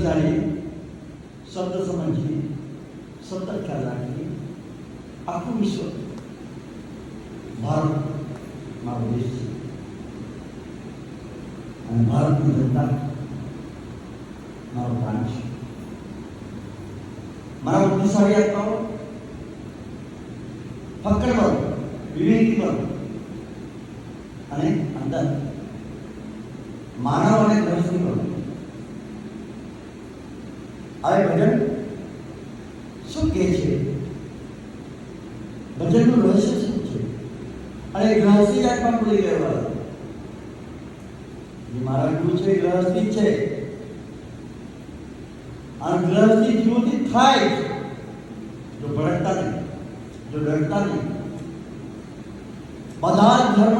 વિચારી, શબ્દ સમજી, સતત ખ્યાલ રાખી આખું વિશ્વ ભારત મારો દેશ છે અને ભારતની જનતા મારો પ્રાણ છે. મારા બુદ્ધિશાળી આત્માઓ, ફક્કડ બનો, વિવેકી બનો અને અંદર માનવ અને દ્રષ્ટિ બનો. હવે ભજન શું કહે છે? ભજનનું રહસ્ય શું છે? અને ગ્રહસ્થી જ આત્મા ભૂલી ગયો. જે મારા ગુરુ છે એ ગ્રહસ્થી જ છે અને ગ્રહસ્થી જીવોથી થાય જ. જો ભડકતા નહીં, જો ડરતા નહીં, બધા ધર્મ